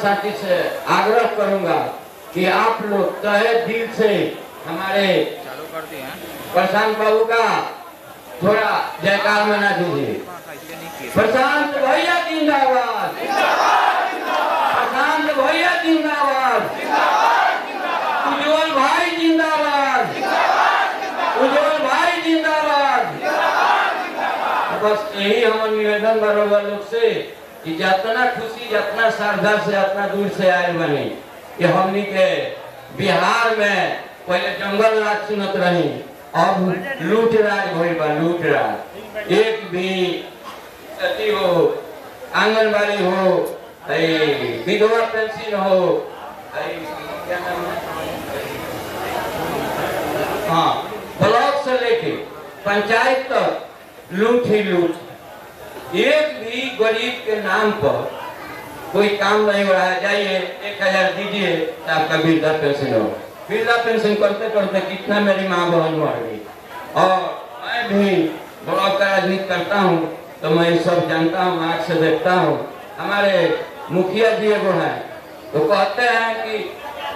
साथी से आग्रह करूंगा कि आप लोग तहे दिल से हमारे प्रशांत बाबू का थोड़ा जयकार मना दीजिए। प्रशांत भैया जिंदाबाद, प्रशांत भैया जिंदाबाद, उज्जवल भाई जिंदाबाद, उज्जवल भाई जिंदाबाद। बस यही हमारा निवेदन बरोबर लोग से कि जितना खुशी जितना श्रद्धा से जितना दूर से आए बनी कि हमनी के बिहार में पहले जंगल राज सुनत रही, अब लूट राज भइल बा, लूट राज। एक भी अति हो, आंगनबाड़ी हो, विधवा पेंशन हो, हाँ ब्लॉक से लेके पंचायत तक लूट ही लूट। एक भी गरीब के नाम पर कोई काम नहीं हो रहा है। जाइए 1000 दीजिए तो आपका वृद्धा पेंशन हो। वृद्धा पेंशन करते करते कितना मेरी माँ बहन मर गई। और मैं भी ब्लॉक का राजनीति करता हूँ तो मैं सब जानता हूँ, आँख से देखता हूँ। हमारे मुखिया जी एगो है तो कहते हैं कि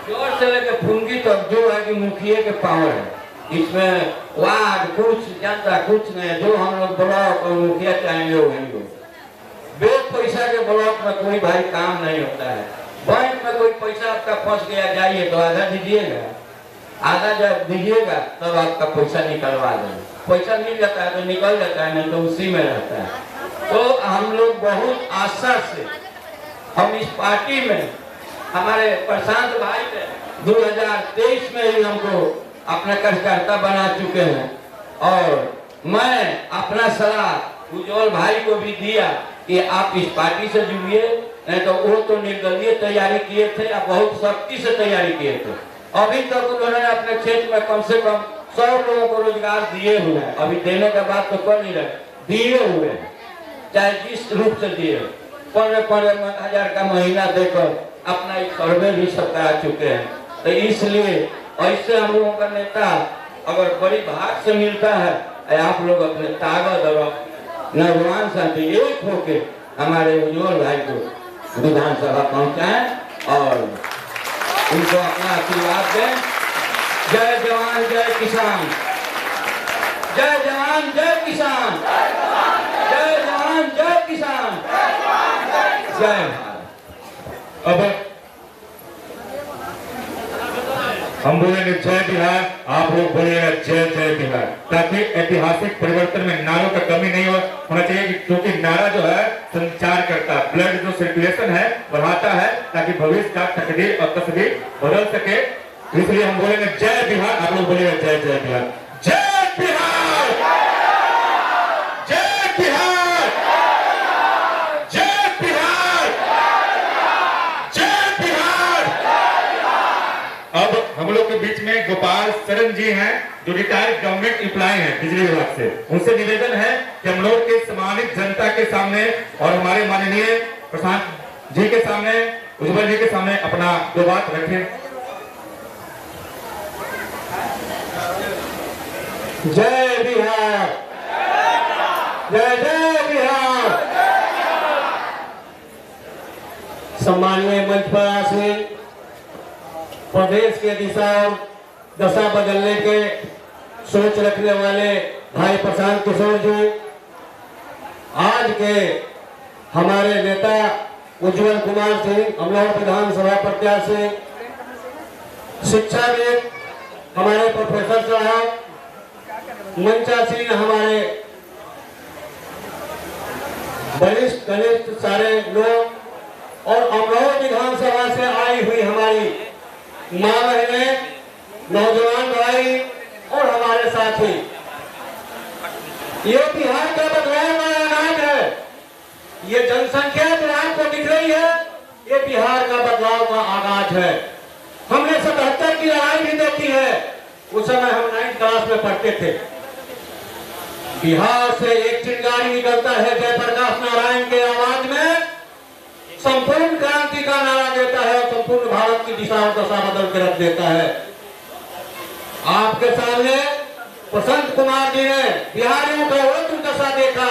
जोर से लेके फुंगी तक जो है कि मुखिया के पावर है। इसमें वार्ड कुछ जनता कुछ नहीं, जो हम लोग ब्लॉक और मुखिया चाहेंगे वो होंगे। बे पैसा के ब्लॉक में कोई भाई काम नहीं होता है। बैंक में कोई पैसा आपका फंस गया, जाइए तो आधा दीजिएगा, आधा जब दीजिएगा तब आपका पैसा निकलवा देंगे। पैसा मिल जाता है तो निकल जाता है, नहीं तो उसी में रहता है। तो हम लोग बहुत आशा से हम इस पार्टी में हमारे प्रशांत भाई ने 2023 में ही हमको अपना कार्यकर्ता बना चुके हैं। और मैं अपना सलाह उज्जवल भाई को भी दिया कि आप इस पार्टी से जुड़िए, नहीं तो वो तो निर्दलीय तैयारी किए थे, आप बहुत सख्ती से तैयारी किए थे। अभी तक उन्होंने अपने क्षेत्र में कम से कम 100 लोगों को रोजगार दिए हुए हैं। अभी देने के बाद तो कर नहीं रहे, दिए हुए हैं, चाहे जिस रूप से दिए। 15,000 का महीना देकर अपना एक सर्वे भी सब करा चुके हैं। तो इसलिए ऐसे हम लोगों का नेता अगर बड़ी भाग से मिलता है, आप लोग अपने ताकत और नौजवान साथी एक होके हमारे उज्जवल भाई को विधानसभा पहुंचाएं और उनको अपना आशीर्वाद दें। जय जवान जय किसान, जय जवान जय किसान, जय जवान जय किसान, जय भारत। अब हम बोलेंगे जय बिहार, आप लोग बोलिएगा जय जय बिहार, ताकि ऐतिहासिक परिवर्तन में नारों का कमी नहीं होना चाहिए। क्योंकि नारा जो है संचार करता है, ब्लड जो सर्कुलेशन है बढ़ाता है, ताकि भविष्य का तकदीर और तस्वीर बदल सके। इसलिए हम बोलेंगे जय बिहार, आप लोग बोलिएगा जय जय बिहार, जय बिहार, जय बिहार, जय बिहार, जय बिहार। अब हम लोग के बीच में गोपाल शरण जी हैं जो रिटायर्ड गवर्नमेंट एम्प्लॉय हैं बिजली विभाग से। उनसे निवेदन है कि हम लोग के सम्मानित जनता के सामने और हमारे माननीय प्रशांत जी के सामने, उज्जवल जी के सामने अपना दो बात रखें। जय बिहार, जय जय बिहार। सम्मानीय मंच पर आसीन प्रदेश के दिशा और दशा बदलने के सोच रखने वाले भाई प्रशांत किशोर जी, आज के हमारे नेता उज्जवल कुमार सिंह, अमलोह विधानसभा प्रत्याशी, शिक्षाविद हमारे प्रोफेसर साहब, मंचासीन हमारे वरिष्ठ कनिष्ठ सारे लोग और अमरोह विधानसभा से आई हुई हमारी मां बहनें, नौजवान भाई और हमारे साथी, ये बिहार का बदलाव का अनाज है। ये जनसंख्या जो आपको दिख रही है, ये बिहार का बदलाव का आगाज है। हमने 77 की लड़ाई भी देखी है, उस समय हम 9th क्लास में पढ़ते थे। बिहार से एक चिंगारी निकलता है जयप्रकाश नारायण के आवाज में, संपूर्ण क्रांति का नारा देता है और संपूर्ण भारत की दिशा और दशा बदल के रख देता है। आपके सामने प्रशांत कुमार जी ने बिहारियों का वो दुर्दशा देखा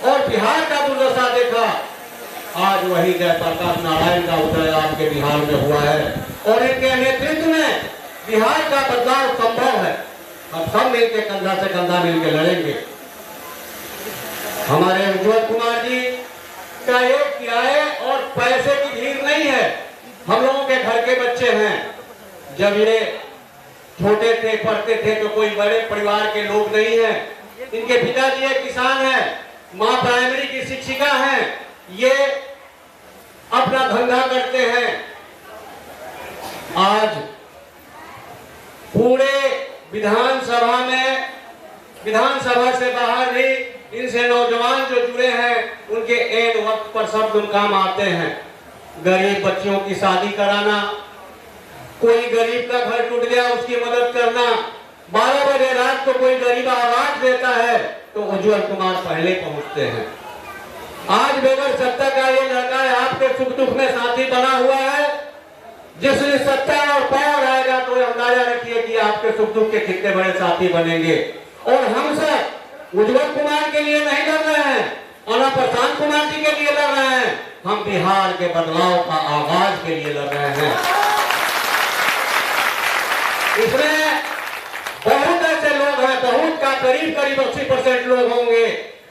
और बिहार का दुर्दशा देखा। आज वही जयप्रकाश नारायण का उदय आपके बिहार में हुआ है और इनके नेतृत्व में बिहार का बदलाव संभव है। अब सब मिलकर कंधा से कंधा मिलकर लड़ेंगे। हमारे उज्ज्वल कुमार जी का एक किराए और पैसे की भीड़ नहीं है। हम लोगों के घर के बच्चे हैं। जब ये छोटे थे, पढ़ते थे तो कोई बड़े परिवार के लोग नहीं हैं। इनके पिताजी एक किसान हैं, माँ प्राइमरी की शिक्षिका हैं। ये अपना धंधा करते हैं। आज पूरे विधानसभा में, विधानसभा से बाहर भी इनसे नौजवान जो जुड़े हैं उनके एन वक्त पर सब लोग काम आते हैं। गरीब बच्चियों की शादी कराना, कोई गरीब का घर टूट गया उसकी मदद करना, 12 बजे रात को कोई गरीब आवाज देता है तो उज्ज्वल कुमार पहले पहुंचते हैं। आज बेगर सत्ता का ये लड़का है, आपके सुख दुख में साथी बना हुआ है। जिसने सत्ता और पावर आएगा तो अंदाजा रखिए कि आपके सुख दुख के कितने बड़े साथी बनेंगे। और हम सब उज्ज्वल कुमार के लिए नहीं लड़ रहे हैं और न प्रशांत कुमार जी के लिए लड़ रहे हैं, हम बिहार के बदलाव का आगाज के लिए लड़ रहे हैं। इसमें बहुत ऐसे लोग हैं, बहुत का करीब 80% लोग होंगे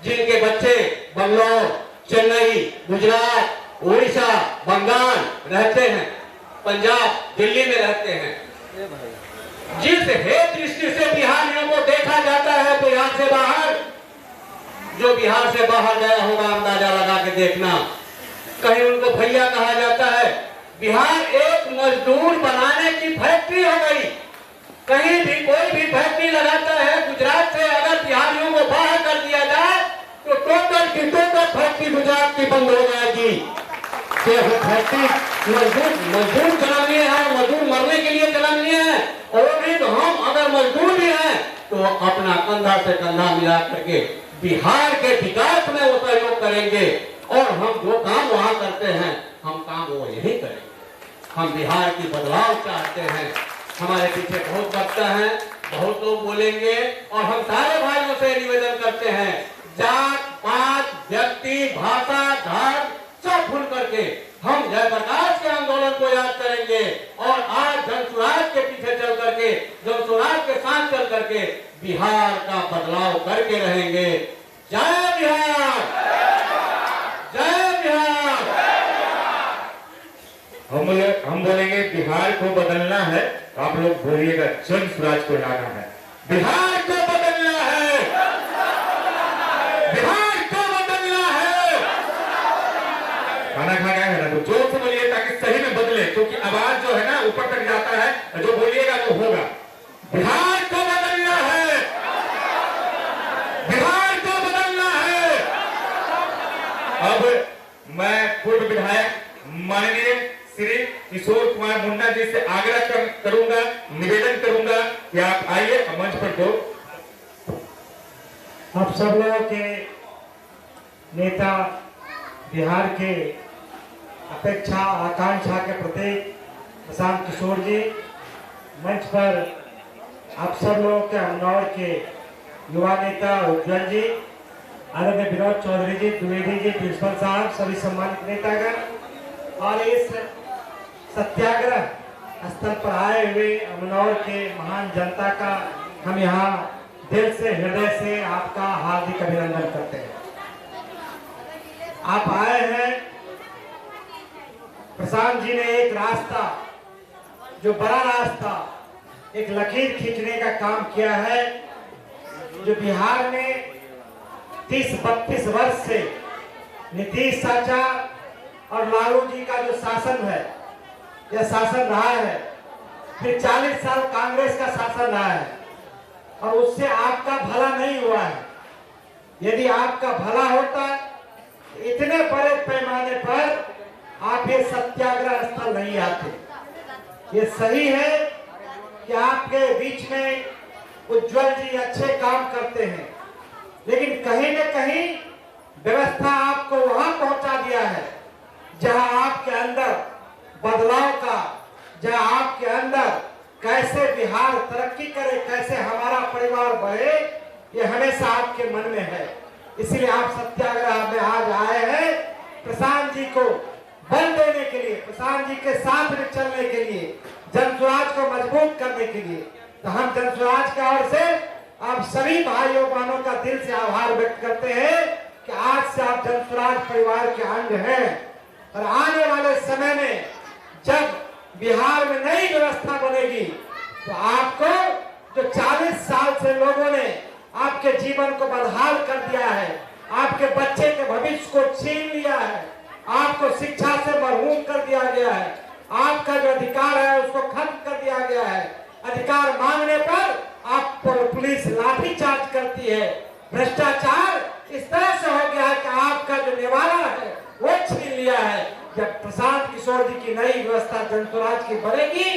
जिनके बच्चे बंगलौर, चेन्नई, गुजरात, उड़ीसा, बंगाल रहते हैं, पंजाब, दिल्ली में रहते हैं। जिस हेतु दृष्टि से बिहारियों को देखा जाता है बिहार से बाहर, जो बिहार से बाहर गया होगा अंदाजा लगा के देखना। कहीं उनको भैया कहा जाता है। बिहार एक मजदूर बनाने की फैक्ट्री हो गई। कहीं भी कोई भी फैक्ट्री लगाता है, गुजरात से अगर बिहारियों को बाहर कर दिया जाए तो टोटल की टोटल फैक्ट्री गुजरात की बंद हो जाएगी। फैक्ट्री मजदूर जन्म लिए हैं, मजदूर मरने के लिए जन्म लिए हैं। और भी तो हम अगर मजदूर भी हैं तो अपना कंधा से कंधा मिला करके बिहार के विकास में वो सहयोग करेंगे। और हम जो काम वहां करते हैं हम काम वो यही करेंगे। हम बिहार की बदलाव चाहते हैं। हमारे पीछे बहुत वक्ता है, बहुत लोग बोलेंगे और हम सारे भाइयों से निवेदन करते हैं, जात पात, व्यक्ति, भाषा, धर्म सब भूल करके हम जयप्रकाश के आंदोलन को याद करेंगे और आज जनसुराज के पीछे चल करके, जनसुराज के साथ चल करके बिहार का बदलाव करके रहेंगे। जय बिहार, जय बिहार। हम बोलेंगे बिहार को बदलना है, आप लोग बोलिएगा जनसुराज को लाना है। बिहार को बदलना है, बिहार को बदलना है। खाना खा गया है ना, तो जोर से बोलिए ताकि सही में बदले, क्योंकि आवाज जो है ना ऊपर तक जाता है, जो बोलिएगा वो होगा। बिहार को बदलना है, बिहार को बदलना है। अब मैं पूर्व विधायक माननीय श्री किशोर कुमार मुन्ना जी से आग्रह करूंगा, निवेदन करूंगा कि आप आइए मंच पर। दो आप सब लोगों के नेता, बिहार के अपेक्षा आकांक्षा के प्रतीक प्रशांत किशोर जी, मंच पर आप सब लोगों के अमनौर के युवा नेता उज्ज्वल जी, आदरणीय विनोद चौधरी जी, द्विवेदी जी, प्रिंसिपल साहब, सभी सम्मानित नेतागण और इस सत्याग्रह स्थल पर आए हुए अमनौर के महान जनता का हम यहाँ दिल से, हृदय से आपका हार्दिक अभिनंदन करते हैं। आप आए हैं, प्रशांत जी ने एक रास्ता, जो बड़ा रास्ता, एक लकीर खींचने का काम किया है, जो बिहार में 30-32 वर्ष से नीतीश चाचा और लालू जी का जो शासन है, यह शासन रहा है। फिर 40 साल कांग्रेस का शासन रहा है और उससे आपका भला नहीं हुआ है। यदि आपका भला होता इतने बड़े पैमाने पर आप ये सत्याग्रह स्थल नहीं आते। ये सही है कि आपके बीच में उज्ज्वल जी अच्छे काम करते हैं, लेकिन कहीं न कहीं व्यवस्था आपको वहां पहुंचा दिया है जहां आपके अंदर बदलाव का, जहां आपके अंदर कैसे बिहार तरक्की करे, कैसे हमारा परिवार बढ़े, ये हमेशा आपके मन में है। इसलिए आप सत्याग्रह में आज आए हैं प्रशांत जी को बल देने के लिए, प्रशांत जी के साथ में चलने के लिए, जनसुराज को मजबूत करने के लिए, तो हम जनसुराज की ओर से आप सभी भाइयों बहनों का दिल से आभार व्यक्त करते हैं कि आज से आप जनसुराज परिवार के अंग हैं। और आने वाले समय में जब बिहार में नई व्यवस्था बनेगी तो आपको जो 40 साल से लोगों ने आपके जीवन को बदहाल कर दिया है, आपके बच्चे के भविष्य को छीन लिया है, आपको शिक्षा से महरूम कर दिया गया है, आपका जो अधिकार है उसको खत्म कर दिया गया है, अधिकार मांगने पर आप पर पुलिस लाठीचार्ज करती है, भ्रष्टाचार इस तरह से हो गया है कि आपका जो निवाला है वो छीन लिया है। जब प्रशांत किशोर जी की नई व्यवस्था जनसुराज की बनेगी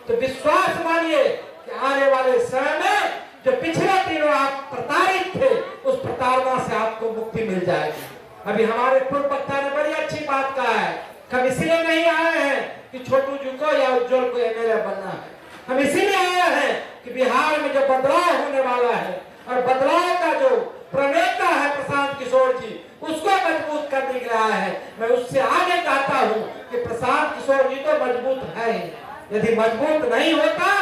तो विश्वास मानिए कि आने वाले समय में जो पिछले दिनों आप प्रताड़ित थे उस प्रताड़ना से आपको मुक्ति मिल जाएगी। अभी हमारे पूर्व वक्ता ने बड़ी अच्छी बात कहा है, हम इसीलिए नहीं आए हैं कि छोटू जी को या उज्जवल को एमएलए बनना है, हम इसीलिए आए हैं कि बिहार में जो बदलाव होने वाला है और बदलाव का जो प्रणेता है प्रशांत किशोर जी, उसको मजबूत करने के लिए आया है। मैं उससे आगे कहता हूँ कि प्रशांत किशोर जी तो मजबूत है, यदि मजबूत नहीं होता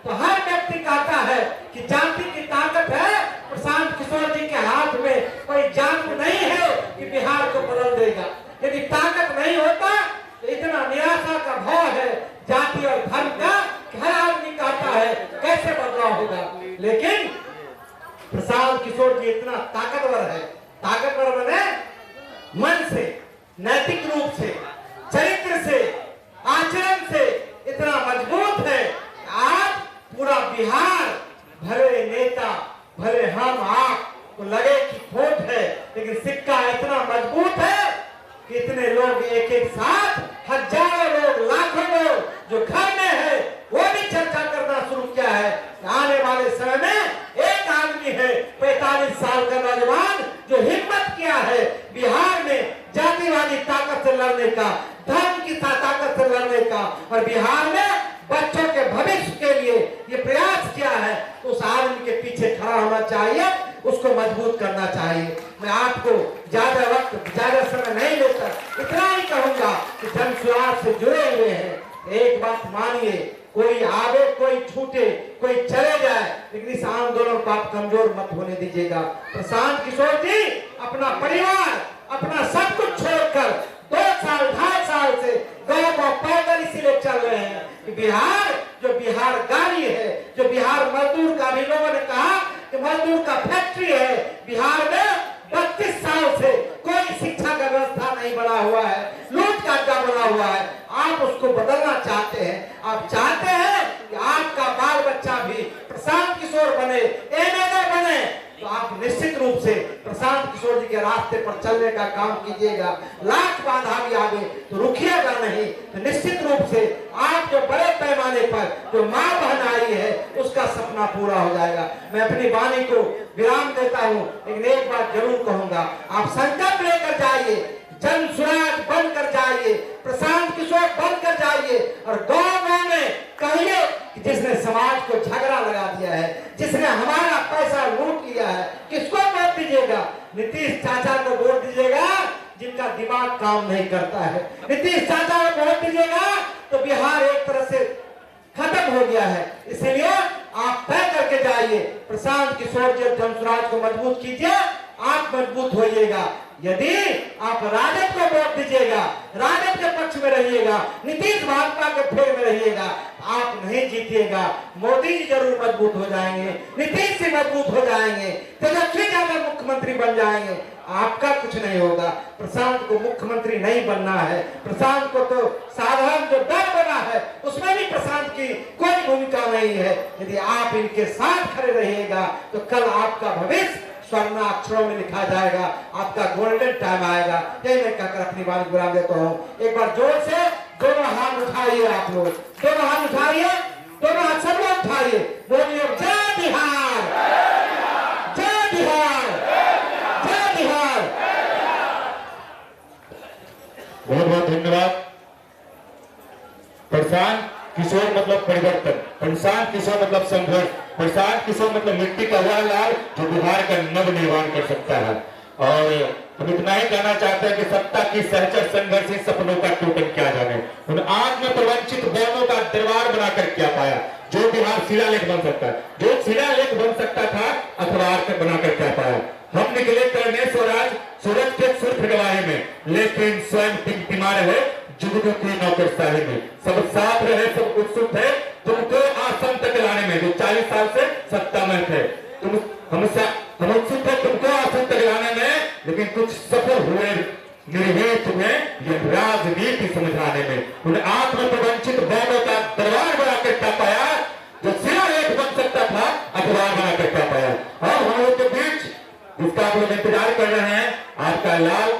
तो हर व्यक्ति कहता है कि जाति की ताकत है, प्रशांत किशोर जी के हाथ में कोई जादू नहीं है कि बिहार को बदल देगा। यदि ताकत नहीं होता तो इतना निराशा का भाव है जाति और धर्म का, हर आदमी कहता है कैसे बदलाव होगा। लेकिन प्रशांत किशोर जी इतना ताकतवर है, ताकतवर बने मन से, नैतिक रूप से, चरित्र से, आचरण से इतना मजबूत है। आज पूरा बिहार भले नेता भले हम आप को लगे कि खोट है, लेकिन सिक्का इतना मजबूत है कि इतने लोग एक एक साथ, हजारों लोग, लाखों लोग जो घर में है वो भी चर्चा करना शुरू किया है। आने वाले समय में एक आदमी है 45 साल का नौजवान जो हिम्मत किया है बिहार में जातिवादी ताकत से लड़ने का, धर्म की ताकत से लड़ने का, और बिहार में बच्चों के भविष्य के लिए ये प्रयास किया है। उस आदमी के पीछे खड़ा होना चाहिए, उसको मजबूत करना चाहिए। मैं आपको ज्यादा वक्त, ज्यादा समय नहीं लेता, इतना ही कहूंगा कि जनसुराज से जुड़े हुए हैं, एक बात मानिए, कोई आवे कोई छूटे कोई चले जाए, लेकिन इस आंदोलन को आप कमजोर मत होने दीजिएगा। प्रशांत किशोर जी अपना परिवार, अपना सब कुछ छोड़कर 2 साल 2.5 साल से गांव में पैदल इसीलिए चल रहे हैं कि बिहार जो बिहार गाड़ी है, जो बिहार मजदूर का, भी लोगों ने कहा कि मजदूर का फैक्ट्री है, बिहार में 32 साल से कोई शिक्षा का व्यवस्था नहीं बना हुआ है, लूट का अड्डा बना हुआ है। आप उसको बदलना चाहते हैं, आप चाहते हैं कि आपका बाल बच्चा भी प्रशांत किशोर बने, एमएलए बने, तो आप निश्चित रूप से प्रशांत किशोर जी के रास्ते पर चलने का काम कीजिएगा। लाख बाधा भी आवे तो रुकिएगा नहीं, तो निश्चित रूप से आप जो बड़े पैमाने पर जो माँ बहन आई है उसका सपना पूरा हो जाएगा। मैं अपनी वाणी को विराम देता हूँ, लेकिन एक बात जरूर कहूंगा, आप संकल्प लेकर जाइए, जनसुराज बनकर जाइए, प्रशांत किशोर बनकर जाइए, और गाँव में कहिए कि जिसने समाज को झगड़ा लगा दिया है, जिसने हमारा पैसा लूट लिया है, किसको वोट दीजिएगा? नीतीश चाचा को वोट दीजिएगा जिनका दिमाग काम नहीं करता है। नीतीश चाचा को वोट दीजिएगा तो बिहार एक तरह से खत्म हो गया है। इसलिए आप तय करके जाइए, प्रशांत किशोर जी जनसुराज को मजबूत कीजिए, आप मजबूत होइएगा। यदि आप राजद को वोट दीजिएगा, राजद के पक्ष में रहिएगा, नीतीश भाजपा के फेर में रहिएगा, आप नहीं जीतिएगा। मोदी जी जरूर मजबूत हो जाएंगे, नीतीश जी मजबूत हो जाएंगे, तेजस्वी यादव मुख्यमंत्री बन जाएंगे, आपका कुछ नहीं होगा। प्रशांत को मुख्यमंत्री नहीं बनना है, प्रशांत को तो साधारण जो दल बना है उसमें भी प्रशांत की कोई भूमिका नहीं है। यदि आप इनके साथ खड़े रहिएगा तो कल आपका भविष्य स्वर्ण अक्षरों में लिखा जाएगा, आपका गोल्डन टाइम आएगा। यही मैं कहकर अपनी बात विराम देता हूँ। एक बार जोर से दोनों हाथ उठाइए, आप लोग दोनों हाथ उठाइए, दोनों हाथ सब लोग उठाइए, बोलिए जय बिहार, जय बिहार, जय बिहार। बहुत बहुत धन्यवाद। प्रशांत किशोर मतलब परिवर्तन, प्रशांत किशोर मतलब संघर्ष, प्रशांत किशोर मतलब मिट्टी का वह लाल जो बिहार का नव निर्माण कर सकता है। और हम इतना ही कहना चाहते हैं कि सत्ता की सहचर संघर्ष सपनों का टोटम क्या जाने, उन आत्म प्रवंचित बौनों का दरबार बनाकर क्या पाया। जो बिहार शिलालेख बन सकता है, जो शिलालेख बन सकता था, अखबार से बनाकर क्या पाया। हम निकले करने स्वराज सूरज के सुर्ख गवाही में, लेकिन स्वयं टिमटिमा रहे जुगनू की नौकरशाही में। सब साथ रहे, सब उत्सुक थे तुमको आसन तक लाने में, जो 40 साल से सत्ता में थे। तुम हम उत्सुक थे तुमको आसन तक लाने में, लेकिन कुछ सफल हुए निर्भय तुम्हें यह राजनीति समझाने में। उन आत्म प्रवंचित बौनों का दरबार बनाकर क्या पाया, जो शिलालेख बन सकता था, अखबार बनाकर क्या पाया। और हम लोग के बीच जिसका आप लोग इंतजार कर रहे हैं, आपका लाल,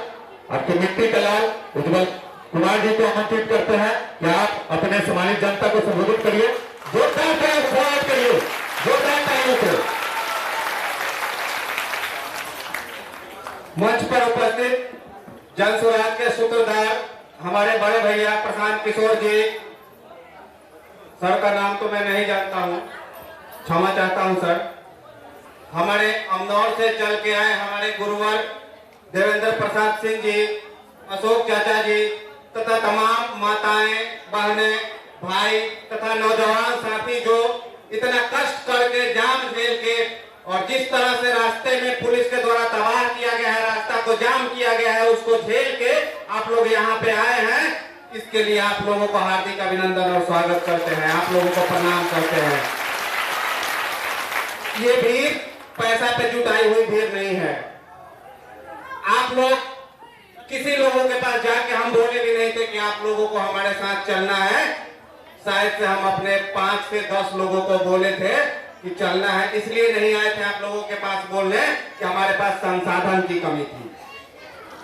आपकी मिट्टी का लाल उज्जवल कुमार जी को आमंत्रित करते हैं कि आप अपने सम्मानित जनता को संबोधित करिए। जोरदार से स्वागत करिए, जोरदार तालियों से। मंच पर उपस्थित जन स्वराज के सूत्रधार हमारे बड़े भैया प्रशांत किशोर जी, सर का नाम तो मैं नहीं जानता हूं, क्षमा चाहता हूं सर। हमारे अमनौर से चल के आए हमारे गुरुवर देवेंद्र प्रसाद सिंह जी, अशोक चाचा जी तथा तमाम माताएं, बहनें, भाई तथा नौजवान साथी जो इतना कष्ट करके जाम झेल के और जिस तरह से रास्ते में पुलिस के द्वारा तबाह किया गया है, रास्ता को जाम किया गया है, उसको झेल के आप लोग यहाँ पे आए हैं, इसके लिए आप लोगों को हार्दिक अभिनंदन और स्वागत करते हैं, आप लोगों को प्रणाम करते हैं। ये भीड़ पैसा पे जुटाई हुई भीड़ नहीं है। आप लोग किसी लोगों के पास जाके हम बोले भी नहीं थे कि आप लोगों को हमारे साथ चलना है। शायद से हम अपने 5 से 10 लोगों को बोले थे कि चलना है, इसलिए नहीं आए थे आप लोगों के पास बोलने कि हमारे पास संसाधन की कमी थी।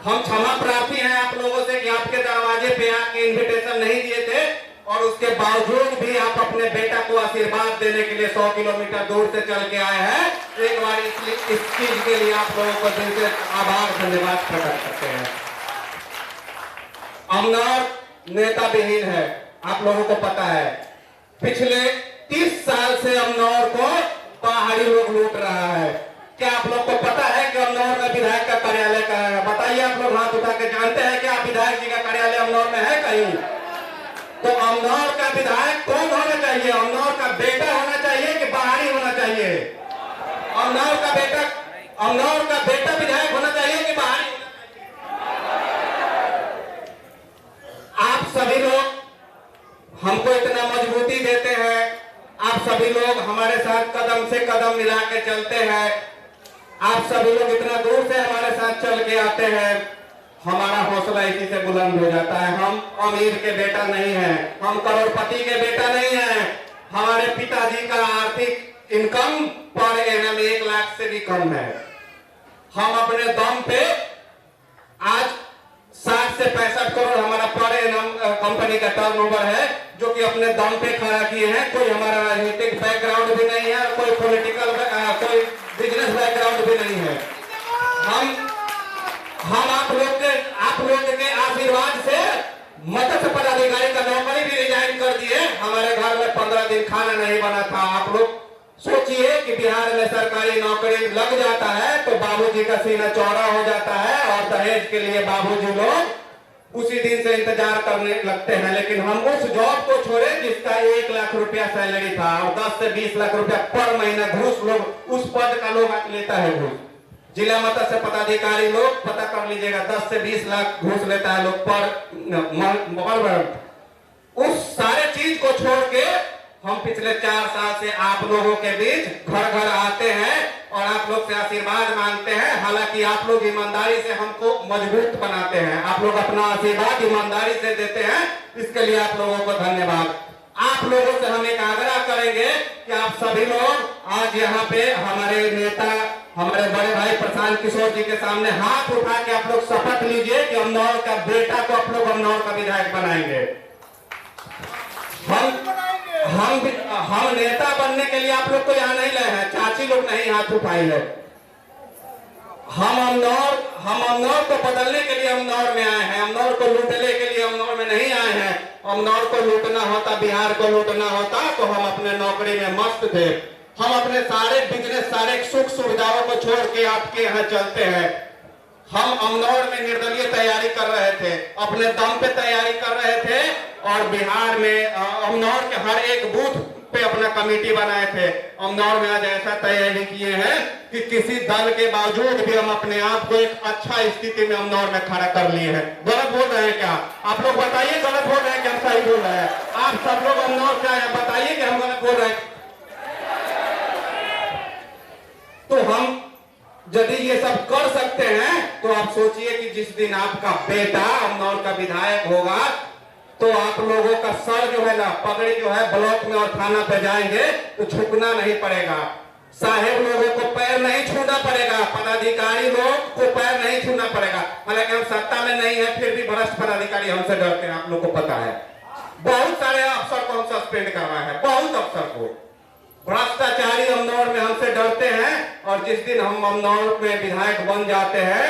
हम क्षमा प्रार्थी हैं आप लोगों से कि आपके दरवाजे पे आके इन्विटेशन नहीं दिए थे और उसके बावजूद भी आप अपने बेटा को आशीर्वाद देने के लिए 100 किलोमीटर दूर से चल के आए हैं। एक बार इस चीज के लिए आप लोगों को दिल से आभार धन्यवाद प्रकट करते हैं। अमनौर नेता विहीन है, आप लोगों को पता है। पिछले 30 साल से अमनौर को पहाड़ी लोग लूट रहा है। क्या आप लोग को पता है कि अमनौर में विधायक का कार्यालय कहाँ है? बताइए, आप लोग हाथ उठा के जानते हैं क्या विधायक जी का कार्यालय अमनौर में है कहीं? तो अमनौर का विधायक कौन होना चाहिए? अमनौर का बेटा होना चाहिए कि बाहरी होना चाहिए? अमनौर का बेटा विधायक होना चाहिए कि बाहरी? आप सभी लोग हमको इतना मजबूती देते हैं, आप सभी लोग हमारे साथ कदम से कदम मिला के चलते हैं, आप सभी लोग इतना दूर से हमारे साथ चल के आते हैं, हमारा हौसला इसी से बुलंद हो जाता है। हम अमीर के बेटा नहीं हैं, हम करोड़पति के बेटा नहीं हैं। हमारे पिताजी का आर्थिक इनकम पर एनम 1 लाख से भी कम है। हम अपने दम पे आज 60 से 65 करोड़ हमारा पर एनम कंपनी का टर्नओवर है, जो कि अपने दम पे खड़ा किए हैं। कोई हमारा राजनीतिक बैकग्राउंड भी नहीं है, कोई पॉलिटिकल कोई बिजनेस बैकग्राउंड भी नहीं है। हम आप लोग के आशीर्वाद से मत्स्य पदाधिकारी का नौकरी भी रिजाइन कर दिए। हमारे घर में 15 दिन खाना नहीं बना था। आप लोग सोचिए कि बिहार में सरकारी नौकरी लग जाता है तो बाबूजी का सीना चौड़ा हो जाता है और दहेज के लिए बाबूजी लोग उसी दिन से इंतजार करने लगते हैं। लेकिन हम उस जॉब को छोड़े जिसका 1 लाख रुपया सैलरी था और 10 से 20 लाख रुपया पर महीना घूस लोग उस पद का लोग लेता है। घूस जिला मत्स्य पदाधिकारी लोग पता कर लीजिएगा, 10 से 20 लाख घूस लेता है लोग पर। उस सारे चीज को छोड़ के हम पिछले 4 साल से आप लोगों के बीच घर घर आते हैं और आप लोग से आशीर्वाद मांगते हैं। हालांकि आप लोग ईमानदारी से हमको मजबूत बनाते हैं, आप लोग अपना आशीर्वाद ईमानदारी से देते हैं, इसके लिए आप लोगों को धन्यवाद। आप लोगों से हम एक आग्रह करेंगे कि आप सभी लोग आज यहाँ पे हमारे नेता हमारे बड़े भाई प्रशांत किशोर जी के सामने हाथ उठा के आप लोग शपथ लीजिए कि अमनौर का बेटा को आप लोग अमनौर का विधायक बनाएंगे। हम नेता बनने के लिए आप लोग को यहाँ नहीं लाए हैं, चाची लोग नहीं हाथ उठाई है। हम अमनौर को बदलने के लिए अमनौर में आए हैं, अमनौर को लूटने के लिए अमनौर में नहीं आए हैं। अमनौर को लूटना होता, बिहार को लूटना होता तो हम अपने नौकरी में मस्त थे। हम अपने सारे बिजनेस, सारे सुख सुविधाओं को छोड़ के आपके यहाँ चलते हैं। हम अमनौर में निर्दलीय तैयारी कर रहे थे, अपने दम पे तैयारी कर रहे थे और बिहार में अमनौर के हर एक बूथ पे अपना कमेटी बनाए थे। अमनौर में आज ऐसा तैयारी किए हैं कि किसी दल के बावजूद भी हम अपने आप को एक अच्छा स्थिति में अमनौर में खड़ा कर लिए हैं। गलत बोल रहे हैं क्या? आप लोग बताइए गलत बोल रहे हैं कि हम सही बोल रहे हैं? आप सब लोग अमनौर से आए हैं, बताइए कि हम गलत बोल रहे हैं। तो हम यदि ये सब कर सकते हैं तो आप सोचिए कि जिस दिन आपका बेटा अमनौर का विधायक होगा तो आप लोगों का सर जो है ना, पगड़ी जो है ब्लॉक में और थाना पे जाएंगे तो झुकना नहीं पड़ेगा, साहेब लोगों को पैर नहीं छूना पड़ेगा, पदाधिकारी लोग को पैर नहीं छूना पड़ेगा। हालांकि हम सत्ता में नहीं है फिर भी भ्रष्ट पदाधिकारी हमसे डरते हैं, आप लोग को पता है। बहुत सारे अफसर को हम सस्पेंड करवाए हैं, बहुत अफसर को। भ्रष्टाचारी अमनौर में हमसे डरते हैं और जिस दिन हम अमनौर में विधायक बन जाते हैं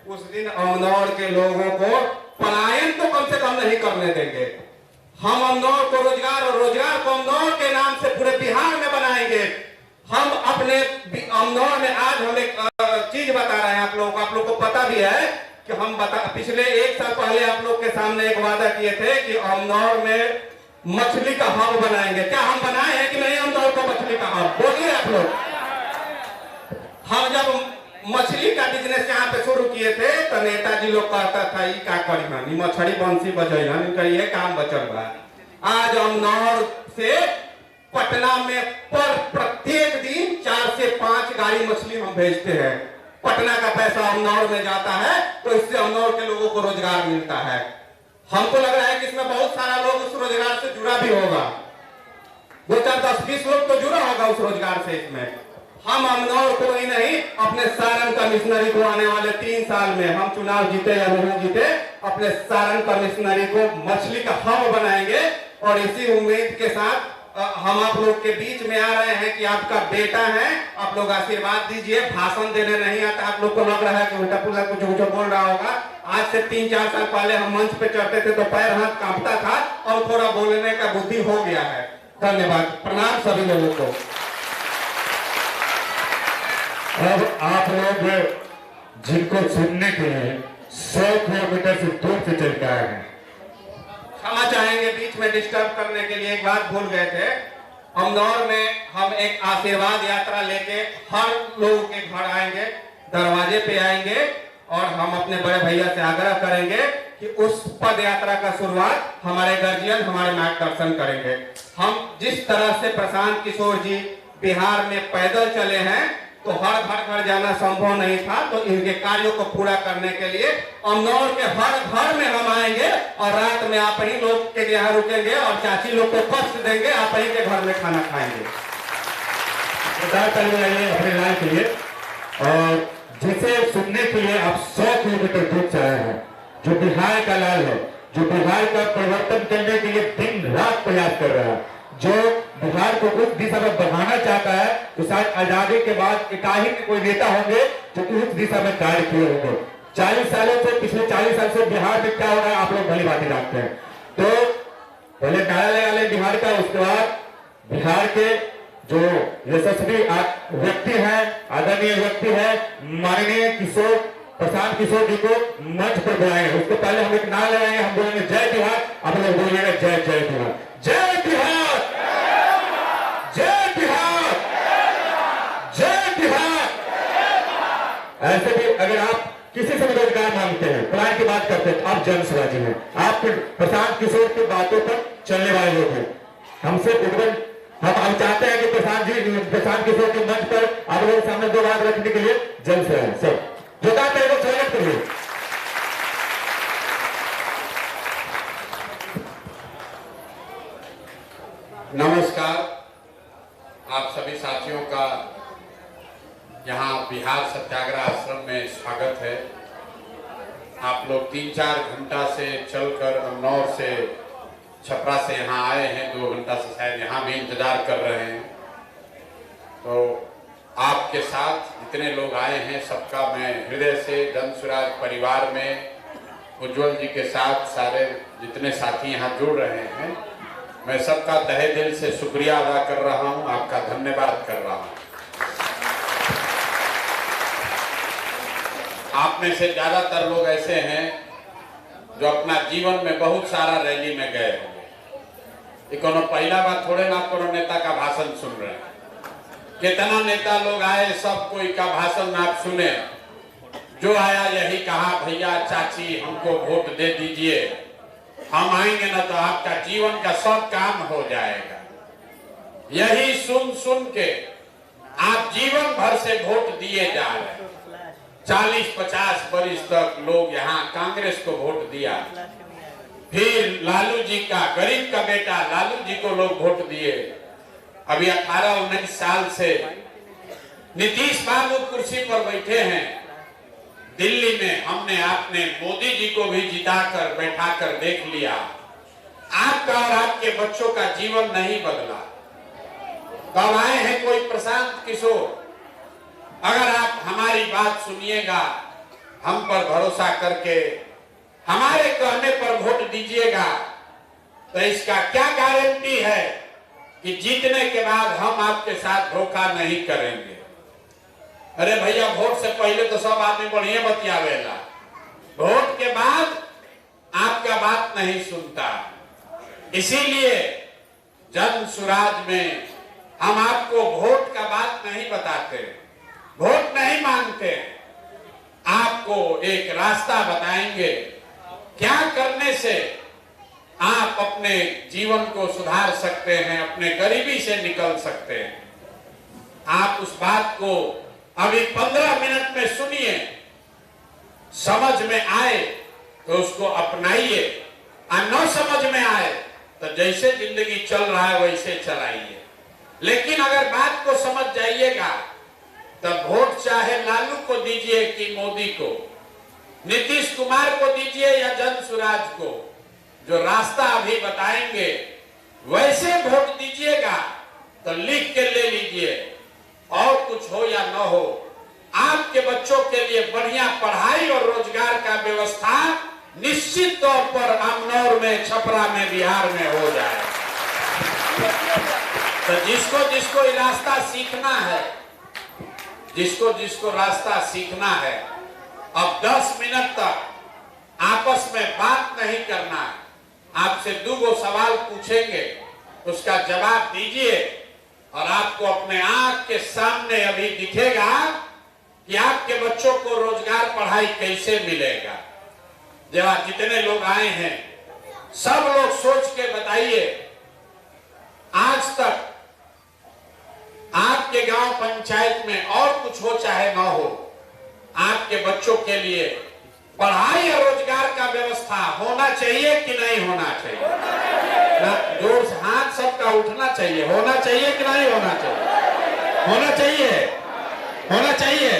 उस दिन अमनौर के लोगों को पलायन तो कम से कम नहीं करने देंगे। हम अमनौर को रोजगार और रोजगार को अमनौर के नाम से पूरे बिहार में बनाएंगे। हम अपने अमनौर में आज हम एक चीज बता रहे हैं आप लोग को पता भी है कि हम पिछले 1 साल पहले आप लोग के सामने एक वादा किए थे कि अमनौर में मछली का हब बनाएंगे। क्या हम बनाए हैं कि नहीं अमनौर को मछली का हब? बोलिए आप लोग। हम जब मछली का बिजनेस यहाँ पे शुरू किए थे तो नेताजी लोग कहता था ये क्या करी मानी मछली बंसी बजेगा, इनका ये काम बचल बा। आज अमनौर से पटना में प्रत्येक दिन 4 से 5 गाड़ी मछली हम भेजते हैं। पटना का पैसा अमनौर में जाता है तो इससे अमनौर के लोगों को रोजगार मिलता है। हमको लग रहा है कि इसमें बहुत सारा लोग उस रोजगार से जुड़ा भी होगा, 2, 4, 10, 20 लोग तो जुड़ा होगा उस रोजगार से। इसमें हम अमनौर को ही नहीं अपने सारण कमिश्नरी को आने वाले 3 साल में हम चुनाव जीते या नहीं जीते अपने सारण कमिश्नरी को मछली का हब बनाएंगे। और इसी उम्मीद के साथ हम आप लोग के बीच में आ रहे हैं कि आपका बेटा है, आप लोग आशीर्वाद दीजिए। भाषण देने नहीं आता, आप लोग को लग रहा है कि उल्टा पुल्टा कुछ बोल रहा होगा। आज से 3-4 साल पहले हम मंच पे चढ़ते थे तो पैर हाथ कांपता था, और थोड़ा बोलने का बुद्धि हो गया है। धन्यवाद, प्रणाम सभी लोगों को। अब आप लोग जिनको सुनने के लिए 100 किलोमीटर से दूर से चल के आए हैं, क्षमा चाहेंगे बीच में डिस्टर्ब करने के लिए। एक बात भूल गए थे, अमनौर में हम एक आशीर्वाद यात्रा लेके हर लोगों के घर आएंगे, दरवाजे पे आएंगे और हम अपने बड़े भैया से आग्रह करेंगे कि उस पद यात्रा का शुरुआत हमारे गार्जियन हमारे मार्गदर्शन करेंगे। हम जिस तरह से प्रशांत किशोर जी बिहार में पैदल चले हैं तो हर घर जाना संभव नहीं था, तो इनके कार्यों को पूरा करने के लिए अमनौर के हर घर में हम आएंगे और रात में आप ही लोग के यहाँ रुकेंगे और चाची लोग को कष्ट देंगे, आप ही के घर में खाना खाएंगे। अपने लाल के लिए और जिसे सुनने के लिए आप 100 किलोमीटर दूर से आए हैं, जो बिहार का लाल है, जो बिहार का परिवर्तन करने के लिए दिन रात प्रयास कर रहा है, जो बिहार को उस दिशा में बढ़ाना चाहता है, तो शायद आजादी के बाद इकाही में कोई नेता होंगे जो कि उस दिशा में कार्य किए होंगे। 40 सालों से, पिछले 40 साल से बिहार में क्या हो रहा है आप लोग भली बातें जानते हैं। तो पहले नारा लगा ले बिहार का, उसके बाद बिहार के जो यशस्वी व्यक्ति है, आदरणीय व्यक्ति है, माननीय प्रशांत किशोर जी को मंच पर बुलाएंगे। उसको पहले हम एक नारा लगाएंगे, हम बोलेंगे जय बिहार, आप लोग बोलेंगे जय जय बिहार, जय बिहार, जय बिहार, जय बिहार। ऐसे भी अगर आप किसी से भी रोजगार मांगते हैं, पढ़ाई की बात करते हैं, तो आप जन स्वराजी हैं, आप प्रशांत किशोर की बातों पर चलने वाले लोग हैं। हमसे उद्गम हम चाहते हैं कि प्रशांत किशोर के मंच पर आप लोगों के सामने 2 बात रखने के लिए जन से आए। सब जो कहते हैं वो स्वागत करिए। नमस्कार, आप सभी साथियों का यहाँ बिहार सत्याग्रह आश्रम में स्वागत है। आप लोग 3-4 घंटा से चलकर अमनौर से, छपरा से यहाँ आए हैं, 2 घंटा से शायद यहाँ भी इंतजार कर रहे हैं। तो आपके साथ जितने लोग आए हैं सबका मैं हृदय से जन स्वराज परिवार में उज्जवल जी के साथ सारे जितने साथी यहाँ जुड़ रहे हैं, मैं सबका तहे दिल से शुक्रिया अदा कर रहा हूँ, आपका धन्यवाद कर रहा हूँ। आप में से ज्यादातर लोग ऐसे हैं जो अपना जीवन में बहुत सारा रैली में गए होंगे। कोनो पहला बार थोड़े ना कोनो नेता का भाषण सुन रहे हैं। कितना नेता लोग आए, सब कोई का भाषण आप सुने। जो आया यही कहा, भैया चाची हमको वोट दे दीजिए, हम आएंगे ना तो आपका जीवन का सब काम हो जाएगा। यही सुन सुन के आप जीवन भर से वोट दिए जा रहे हैं। 40-50 वर्ष तक लोग यहाँ कांग्रेस को वोट दिया, फिर लालू जी का, गरीब का बेटा लालू जी को लोग वोट दिए। अभी 18-19 साल से नीतीश बाबू कुर्सी पर बैठे हैं। दिल्ली में हमने आपने मोदी जी को भी जिताकर बैठाकर देख लिया। आपका और आपके बच्चों का जीवन नहीं बदला। कब आए हैं कोई प्रशांत किशोर? अगर आप हमारी बात सुनिएगा, हम पर भरोसा करके हमारे कहने पर वोट दीजिएगा, तो इसका क्या गारंटी है कि जीतने के बाद हम आपके साथ धोखा नहीं करेंगे। अरे भैया, वोट से पहले तो सब आदमी बढ़िया बतियावेला, वोट के बाद आपका बात नहीं सुनता। इसीलिए जन सुराज में हम आपको वोट का बात नहीं बताते, वोट नहीं मांगते, आपको एक रास्ता बताएंगे क्या करने से आप अपने जीवन को सुधार सकते हैं, अपने गरीबी से निकल सकते हैं। आप उस बात को अभी 15 मिनट में सुनिए, समझ में आए तो उसको अपनाइए, और न समझ में आए तो जैसे जिंदगी चल रहा है वैसे चलाइए। लेकिन अगर बात को समझ जाइएगा तब वोट चाहे लालू को दीजिए कि मोदी को, नीतीश कुमार को दीजिए या जन सुराज को, जो रास्ता अभी बताएंगे वैसे वोट दीजिएगा। तो लिख के ले लीजिए, और कुछ हो या न हो, आपके बच्चों के लिए बढ़िया पढ़ाई और रोजगार का व्यवस्था निश्चित तौर पर अमनौर में, छपरा में, बिहार में हो जाए। तो जिसको जिसको ये रास्ता सीखना है, जिसको जिसको रास्ता सीखना है, अब 10 मिनट तक आपस में बात नहीं करना है। आपसे 2 सवाल पूछेंगे, उसका जवाब दीजिए, और आपको अपने आंख के सामने अभी दिखेगा कि आपके बच्चों को रोजगार, पढ़ाई कैसे मिलेगा। जरा जितने लोग आए हैं सब लोग सोच के बताइए, आज तक आपके गांव पंचायत में और कुछ हो चाहे ना हो, आपके बच्चों के लिए पढ़ाई और रोजगार का व्यवस्था होना चाहिए कि नहीं होना चाहिए? ना जोर से हाथ सबका उठना चाहिए। होना चाहिए कि नहीं होना चाहिए? होना चाहिए, होना चाहिए।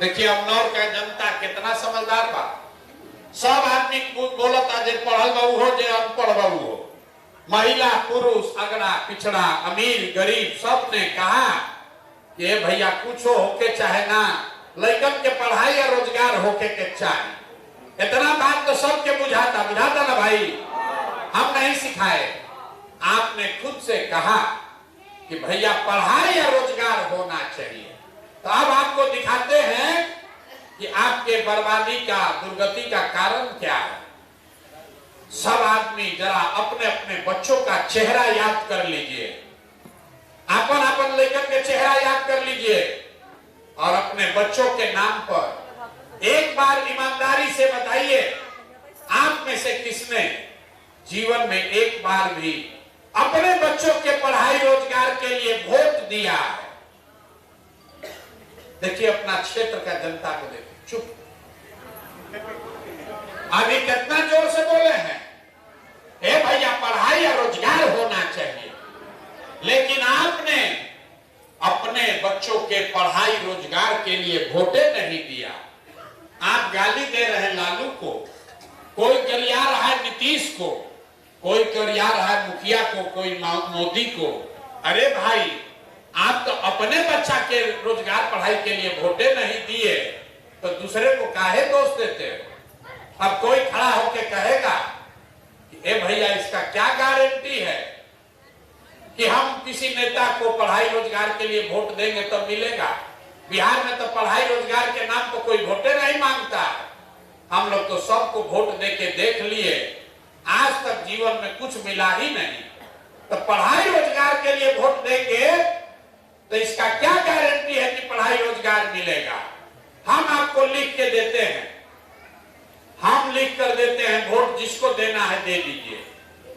देखिए अमनौर का जनता कितना समझदार बा। सब आदमी बोलता, जे पढ़ल बाबू हो, जे अनपढ़ बाबू हो, महिला पुरुष, अगड़ा पिछड़ा, अमीर गरीब, सब ने कहा कि भैया कुछ होके चाहे ना, लड़कन के पढ़ाई या रोजगार होके के चाहे। इतना बात तो सबके बुझाता ना भाई, हम नहीं सिखाए। आपने खुद से कहा कि भैया पढ़ाई या रोजगार होना चाहिए। तो अब आपको दिखाते हैं कि आपके बर्बादी का, दुर्गति का कारण क्या है। सब आदमी जरा अपने अपने बच्चों का चेहरा याद कर लीजिए, अपन अपन लेकर के चेहरा याद कर लीजिए, और अपने बच्चों के नाम पर एक बार ईमानदारी से बताइए, आप में से किसने जीवन में एक बार भी अपने बच्चों के पढ़ाई रोजगार के लिए वोट दिया है? देखिए अपना क्षेत्र का जनता को देखिए, चुप। अभी कितना जोर से बोले हैं, ए भैया पढ़ाई या रोजगार होना चाहिए, लेकिन आपने अपने बच्चों के पढ़ाई रोजगार के लिए वोटे नहीं दिया। आप गाली दे रहे लालू को, कोई गरिया रहा है नीतीश को, कोई गरिया रहा है मुखिया को, कोई मोदी को। अरे भाई, आप तो अपने बच्चा के रोजगार पढ़ाई के लिए वोटे नहीं दिए, तो दूसरे को काहे दोष देते हो? अब कोई खड़ा होके कहेगा कि ए भैया इसका क्या गारंटी है कि हम किसी नेता को पढ़ाई रोजगार के लिए वोट देंगे तो मिलेगा? बिहार में तो पढ़ाई रोजगार के नाम पर कोई वोटे नहीं मांगता। हम लोग तो सबको वोट देके देख लिए, आज तक जीवन में कुछ मिला ही नहीं। तो पढ़ाई रोजगार के लिए वोट देंगे तो इसका क्या गारंटी है कि पढ़ाई रोजगार मिलेगा? हम आपको लिख के देते हैं, हम लिख कर देते हैं, वोट जिसको देना है दे दीजिए,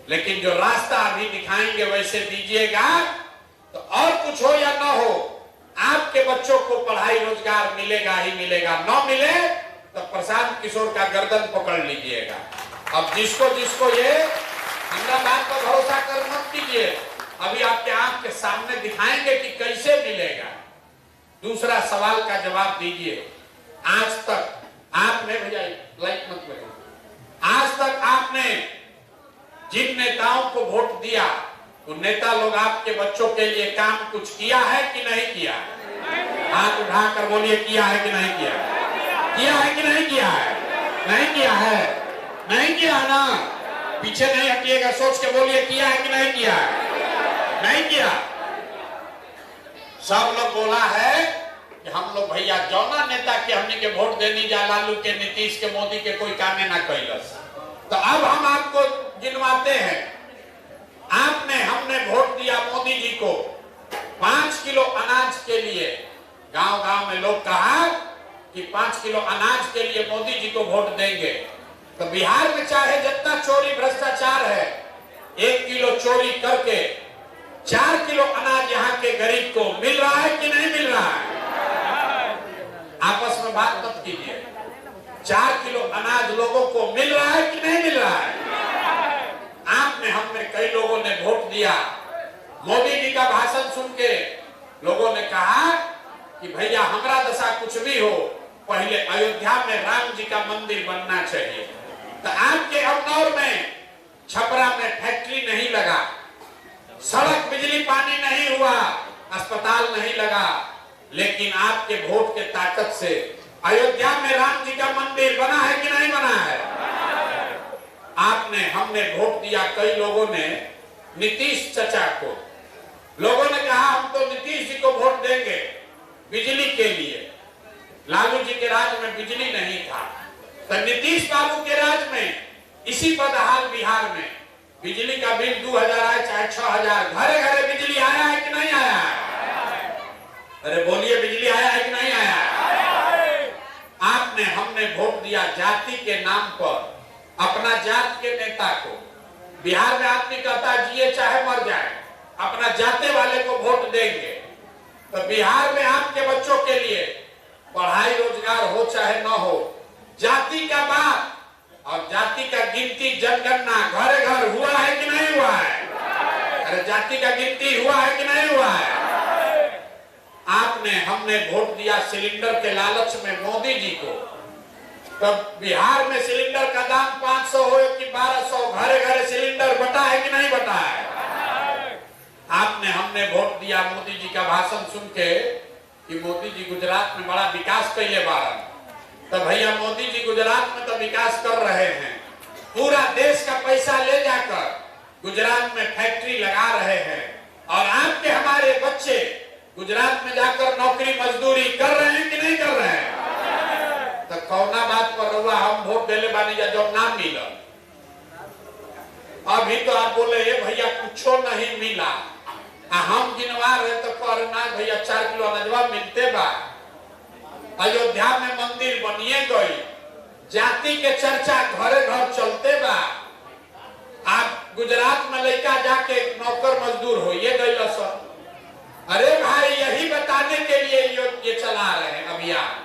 लेकिन जो रास्ता अभी दिखाएंगे वैसे दीजिएगा। तो और कुछ हो या ना हो, आपके बच्चों को पढ़ाई रोजगार मिलेगा ही मिलेगा। न मिले तो प्रशांत किशोर का गर्दन पकड़ लीजिएगा। अब जिसको जिसको ये हमरा बात पर भरोसा कर मत कीजिए, अभी आपके आंख के सामने दिखाएंगे कि कैसे मिलेगा। दूसरा सवाल का जवाब दीजिए। आज तक आपने, भैया लाइट मत लगे, आज तक आपने जिन नेताओं को वोट दिया वो नेता लोग आपके बच्चों के लिए काम कुछ किया है कि नहीं किया? हाथ उठाकर बोलिए, किया है कि नहीं किया? किया है कि नहीं किया है? नहीं किया है, नहीं किया ना? पीछे नहीं हटिएगा, सोच के बोलिए, किया है कि नहीं किया? नहीं किया। सब लोग बोला है कि हम लोग भैया जौना नेता के हमने के वोट देनी जा, लालू के, नीतीश के, मोदी के कोई कामे ना कैलस। तो अब हम आपको गिनवाते हैं। आपने, हमने वोट दिया मोदी जी को 5 किलो अनाज के लिए। गांव गांव में लोग कहा कि 5 किलो अनाज के लिए मोदी जी को वोट देंगे। तो बिहार में चाहे जितना चोरी भ्रष्टाचार है, 1 किलो चोरी करके 4 किलो अनाज यहाँ के गरीब को मिल रहा है कि नहीं मिल रहा है? आपस में बात मत कीजिए। 4 किलो अनाज लोगों को मिल रहा है कि नहीं मिल रहा है? आपने, हमने, कई लोगों ने वोट दिया। मोदी जी का भाषण सुन के लोगों ने कहा कि भैया हमारा दशा कुछ भी हो, पहले अयोध्या में राम जी का मंदिर बनना चाहिए। तो आपके अमनौर में, छपरा में फैक्ट्री नहीं लगा, सड़क बिजली पानी नहीं हुआ, अस्पताल नहीं लगा, लेकिन आपके वोट के ताकत से अयोध्या में राम जी का मंदिर बना है कि नहीं बना है? आपने, हमने वोट दिया। कई लोगों ने नीतीश चचा को, लोगों ने कहा हम तो नीतीश जी को वोट देंगे बिजली के लिए। लालू जी के राज में बिजली नहीं था, तो नीतीश बाबू के राज में इसी बदहाल बिहार में बिजली का बिल 2000 आए चाहे 6000, घरे घरे बिजली आया है कि नहीं आया है? अरे बोलिए, बिजली आया है कि नहीं आया है? आपने, हमने वोट दिया जाति के नाम पर, अपना जात के नेता को। बिहार में आदमी कहता जिए चाहे मर जाए, अपना जाते वाले को वोट देंगे। तो बिहार में आपके बच्चों के लिए पढ़ाई रोजगार हो चाहे न हो, जाति का बात और जाति का गिनती, जनगणना घर घर हुआ है कि नहीं हुआ है? अरे जाति का गिनती हुआ है कि नहीं हुआ है? आपने, हमने वोट दिया सिलेंडर के लालच में मोदी जी को। तब बिहार में सिलेंडर का दाम 500 हो कि 1200, घरे घरे सिलेंडर बटा है कि नहीं बटा है? आपने, हमने वोट दिया मोदी जी का भाषण सुन के कि मोदी जी गुजरात में बड़ा विकास कैले बारन। तो भैया मोदी जी गुजरात में तो विकास कर रहे हैं, पूरा देश का पैसा ले जाकर गुजरात में फैक्ट्री लगा रहे हैं, और आपके हमारे बच्चे गुजरात में जाकर नौकरी मजदूरी कर रहे हैं कि नहीं कर रहे हैं? तो कौना बात पर रहुआ हम वोट देले बानी जा जो नाम मिला? अभी तो आप बोले ये भैया कुछो नहीं मिला, हम गिनवा रहे तो कर ना भैया 4 किलो अनाजवा मिलते बा। अयोध्या में मंदिर बनिए गई, जाति के चर्चा घरे घर चलते बा। आप गुजरात में लड़का जाके नौकर मजदूर हो ये गई सर। अरे भाई, यही बताने के लिए ये चला रहे हैं अभियान।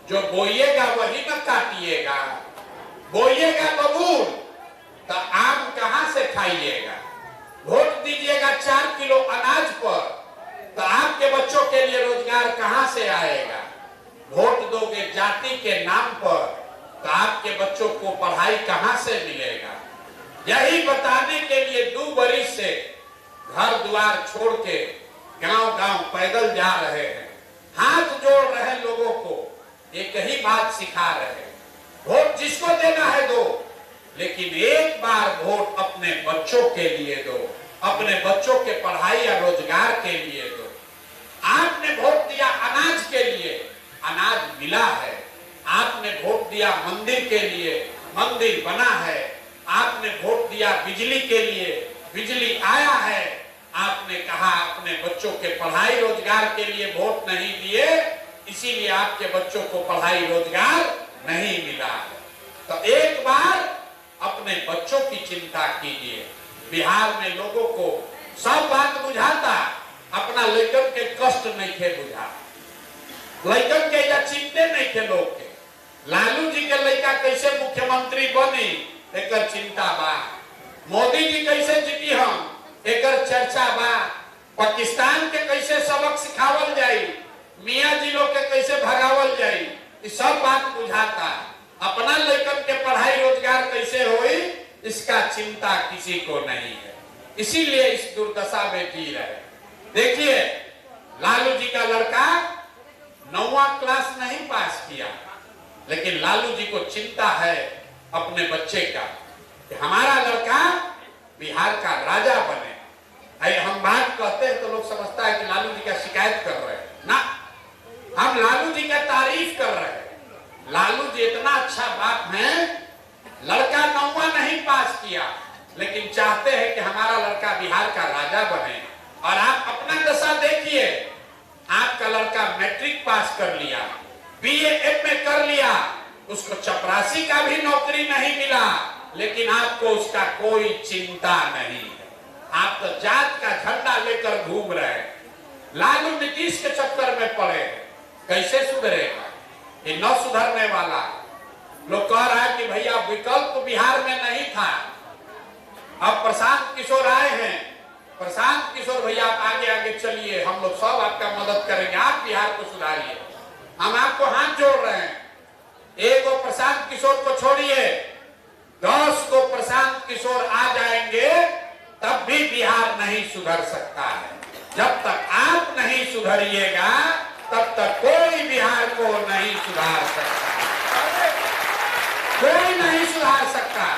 जो बोइएगा वही न काटिएगा, बोइएगा बबूल तो आम कहां से खाइएगा? वोट दीजिएगा 4 किलो अनाज पर तो आपके बच्चों के लिए रोजगार कहां से आएगा? वोट दोगे जाति के नाम पर तो आपके बच्चों को पढ़ाई कहां से मिलेगा? यही बताने के लिए 2 बरिस से घर द्वार छोड़ के गांव गांव पैदल जा रहे हैं, हाथ जोड़ रहे लोगों को, एक ही बात सिखा रहे हैं, वोट जिसको देना है दो, लेकिन एक बार वोट अपने बच्चों के लिए दो, अपने बच्चों के पढ़ाई या रोजगार के लिए दो। आप आपने वोट दिया अनाज के लिए, अनाज मिला है। आपने वोट दिया मंदिर के लिए, मंदिर बना है। आपने वोट दिया बिजली के लिए, बिजली आया है। आपने कहा अपने बच्चों के पढ़ाई रोजगार के लिए वोट नहीं दिए, इसीलिए आपके बच्चों को पढ़ाई रोजगार नहीं मिला है। तो एक बार अपने बच्चों की चिंता कीजिए। बिहार में लोगों को सब बात बुझाता, अपना लड़कन के कष्ट नहीं थे बुझा, लड़कन के या चिंते नहीं थे लोग के। लालू जी के लड़का कैसे मुख्यमंत्री बनी एकर चिंता बा, मोदी जी कैसे जीती हम एकर चर्चा बा, पाकिस्तान के कैसे सबक सिखावल जाई, मियाँ जी लोग के कैसे भगावल जाई, ये सब बात बुझाता। अपना लड़कन के पढ़ाई रोजगार कैसे होई इसका चिंता किसी को नहीं है, इसीलिए इस दुर्दशा में जी रहे। देखिए लालू जी का लड़का 9वां क्लास नहीं पास किया, लेकिन लालू जी को चिंता है अपने बच्चे का कि हमारा लड़का बिहार का राजा बने। अरे हम बात कहते हैं तो लोग समझता है कि लालू जी का शिकायत कर रहे हैं, ना, हम लालू जी का तारीफ कर रहे हैं। लालू जी इतना अच्छा बाप है, लड़का 9वां नहीं पास किया लेकिन चाहते हैं कि हमारा लड़का बिहार का राजा बने। और आप अपना दशा देखिए, आपका लड़का मैट्रिक पास कर लिया, बीए एमए कर लिया, उसको चपरासी का भी नौकरी नहीं मिला, लेकिन आपको उसका कोई चिंता नहीं है। आप तो जात का झंडा लेकर घूम रहे हैं, लालू नीतीश के चक्कर में पड़े हैं। कैसे सुधरेगा? ये न सुधरने वाला। लोग कह रहा है कि भैया विकल्प बिहार में नहीं था, अब प्रशांत किशोर आए हैं, प्रशांत किशोर भैया आप आगे आगे चलिए, हम लोग सब आपका मदद करेंगे, आप बिहार को सुधारिए। हम आपको हाथ जोड़ रहे हैं। एक को प्रशांत किशोर को छोड़िए, 10 को प्रशांत किशोर आ जाएंगे तब भी बिहार नहीं सुधर सकता है। जब तक आप नहीं सुधरिएगा तब तक कोई बिहार को नहीं सुधार सकता, कोई नहीं सुधार सकता।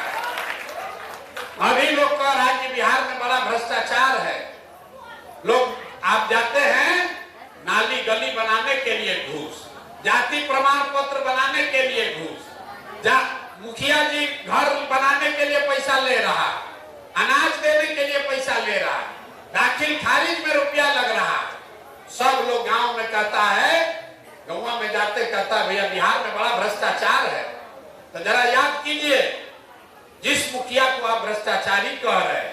अभी लोग कह रहा है कि बिहार में बड़ा भ्रष्टाचार है। लोग आप जाते हैं नाली गली बनाने के लिए घूस, जाति प्रमाण पत्र बनाने के लिए घूस, मुखिया जी घर बनाने के लिए पैसा ले रहा, अनाज देने के लिए पैसा ले रहा, दाखिल खारिज में रुपया लग रहा। सब लोग गांव में कहता है, गांव में जाते कहता है भैया बिहार में बड़ा भ्रष्टाचार है। तो जरा याद कीजिए, जिस मुखिया को आप भ्रष्टाचारी कह रहे हैं,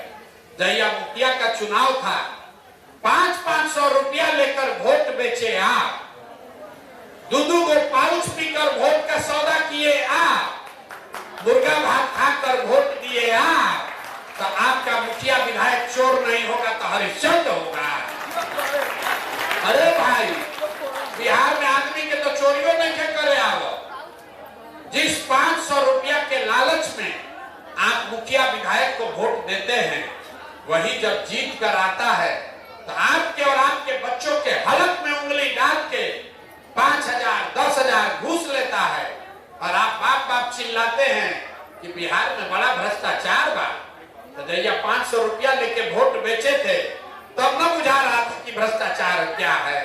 जहिया मुखिया का चुनाव था 500-500 रुपया लेकर वोट बेचे आप, 2-2 को पाउच पीकर वोट का सौदा किए आप, मुर्गा भात खाकर वोट दिए आप, तो आपका मुखिया विधायक चोर नहीं होगा तो हरिश्चंद्र होगा। अरे भाई, बिहार में आदमी के तो चोरियों नहीं करे आओ। जिस 500 रुपया के लालच में आप मुखिया विधायक को वोट देते हैं, वही जब जीत कर आता है तो आपके और आपके बच्चों के हलक में उंगली डाल के 5,000-10,000 घूस लेता है। और आप बाप बाप चिल्लाते हैं कि बिहार में बड़ा भ्रष्टाचार बा। तो जैया 500 रुपया लेके वोट बेचे थे तब न बुझा रहा था कि भ्रष्टाचार क्या है।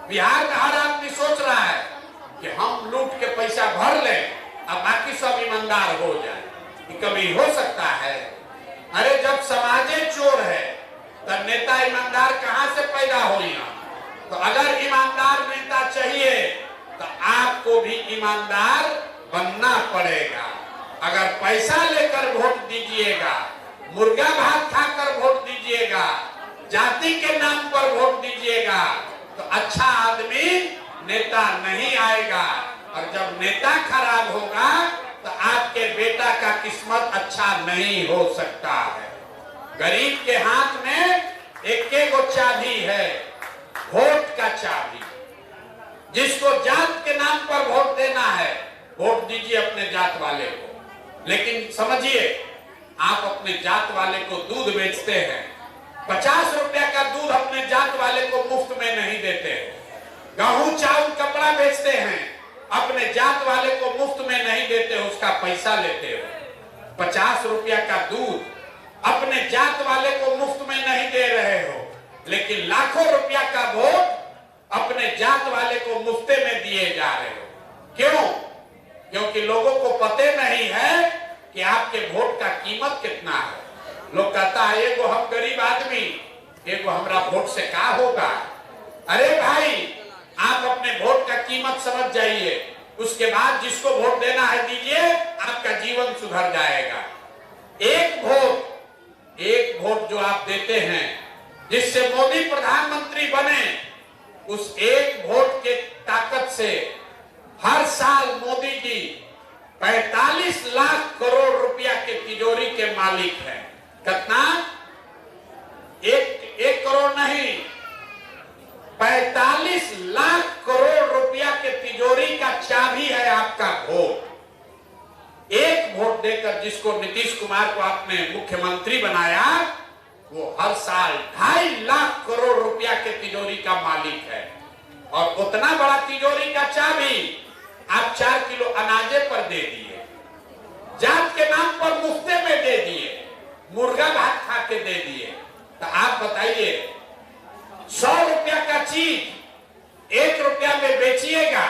बिहार में हर आदमी सोच रहा है कि हम लूट के पैसा भर लें और बाकी सब ईमानदार हो जाए, कि कभी हो सकता है। अरे जब समाजे चोर है तो नेता ईमानदार कहां से पैदा हुई? तो अगर ईमानदार नेता चाहिए तो आपको भी ईमानदार बनना पड़ेगा। अगर पैसा लेकर वोट दीजिएगा, मुर्गा भात खाकर वोट दीजिएगा, जाति के नाम पर वोट दीजिएगा, तो अच्छा आदमी नेता नहीं आएगा। और जब नेता खराब होगा तो आपके बेटा का किस्मत अच्छा नहीं हो सकता है। गरीब के हाथ में एक चाबी है, वोट का चाबी। जिसको जात के नाम पर वोट देना है, वोट दीजिए अपने जात वाले को। लेकिन समझिए, आप अपने जात वाले को दूध बेचते हैं, 50 रुपया का दूध अपने जात वाले को मुफ्त में नहीं देते। गेहूं चावल कपड़ा बेचते हैं, अपने जात वाले को मुफ्त में नहीं देते, उसका पैसा लेते हो। 50 रुपया का दूध अपने जात वाले को मुफ्त में नहीं दे रहे हो, लेकिन लाखों रुपया का वोट अपने जात वाले को मुफ्ते में दिए जा रहे हो। क्यों? क्योंकि लोगों को पता नहीं है कि आपके वोट का कीमत कितना है। लोग कहता है एगो हम गरीब आदमी, एगो हमरा वोट से क्या होगा। अरे भाई, आप अपने वोट का कीमत समझ जाइए, उसके बाद जिसको वोट देना है दीजिए, आपका जीवन सुधर जाएगा। एक वोट जो आप देते हैं जिससे मोदी प्रधानमंत्री बने, उस एक वोट के ताकत से हर साल मोदी जी 45 लाख करोड़ रुपया के तिजोरी के मालिक हैं। कितना? एक करोड़ नहीं, 45 लाख करोड़ रुपया के तिजोरी का चाबी है आपका वोट। एक वोट देकर जिसको नीतीश कुमार को आपने मुख्यमंत्री बनाया, वो हर साल 2.5 लाख करोड़ रुपया के तिजोरी का मालिक है। और उतना बड़ा तिजोरी का चाबी आप 4 किलो अनाजे पर दे दिए, जात के नाम पर मुफ्ते में दे दिए, मुर्गा भात खा के दे दिए। तो आप बताइए, 100 रुपया का चीज 1 रुपया में बेचिएगा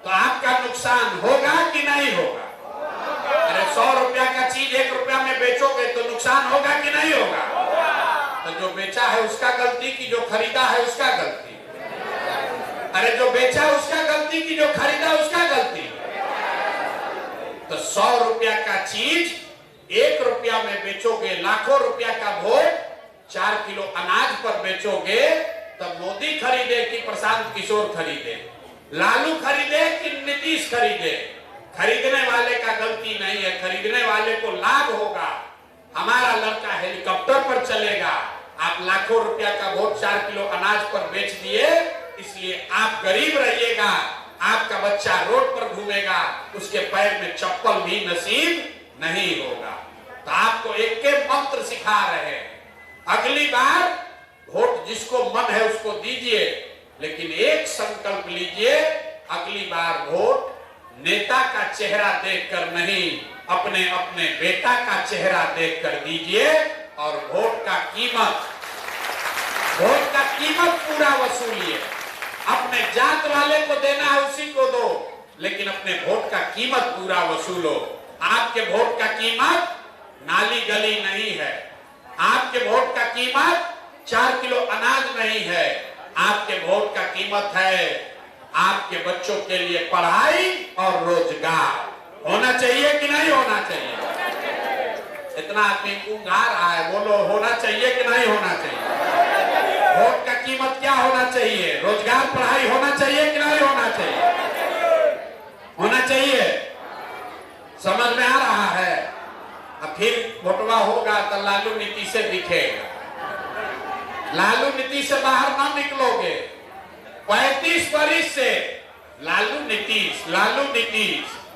तो आपका नुकसान होगा कि नहीं होगा? अरे 100 रुपया का चीज 1 रुपया में बेचोगे तो नुकसान होगा कि नहीं होगा? तो जो बेचा है उसका गलती की जो खरीदा है उसका गलती? अरे जो बेचा उसका गलती की जो खरीदा उसका गलती? तो 100 रुपया का चीज 1 रुपया में बेचोगे, लाखों रुपया का वोट 4 किलो अनाज पर बेचोगे, तब मोदी खरीदे कि प्रशांत किशोर खरीदे, लालू खरीदे कि नीतीश खरीदे? खरीदने वाले का गलती नहीं है, खरीदने वाले को लाभ होगा। हमारा लड़का हेलीकॉप्टर पर चलेगा, आप लाखों रुपया का वोट 4 किलो अनाज पर बेच दिए, इसलिए आप गरीब रहिएगा, आपका बच्चा रोड पर घूमेगा, उसके पैर में चप्पल भी नसीब नहीं होगा। तो आपको एक के मंत्र सिखा रहे हैं, अगली बार वोट जिसको मन है उसको दीजिए, लेकिन एक संकल्प लीजिए, अगली बार वोट नेता का चेहरा देखकर नहीं, अपने अपने बेटा का चेहरा देखकर दीजिए। और वोट का कीमत पूरा वसूलिए। अपने जात वाले को देना है उसी को दो, लेकिन अपने वोट का कीमत पूरा वसूलो। आपके वोट का कीमत नाली गली नहीं है, आपके वोट का कीमत 4 किलो अनाज नहीं है, आपके वोट का कीमत है आपके बच्चों के लिए पढ़ाई और रोजगार। होना चाहिए कि नहीं होना चाहिए? इतना आदमी उंघा रहा है, बोलो होना चाहिए कि नहीं होना चाहिए? वोट का कीमत क्या होना चाहिए? रोजगार पढ़ाई होना चाहिए कि नहीं होना चाहिए? होना चाहिए। समझ में आ रहा है? अब फिर वोटवा होगा तो लालू नीति से दिखेगा, लालू नीति से बाहर ना निकलोगे। 35 वर्ष से लालू नीतीश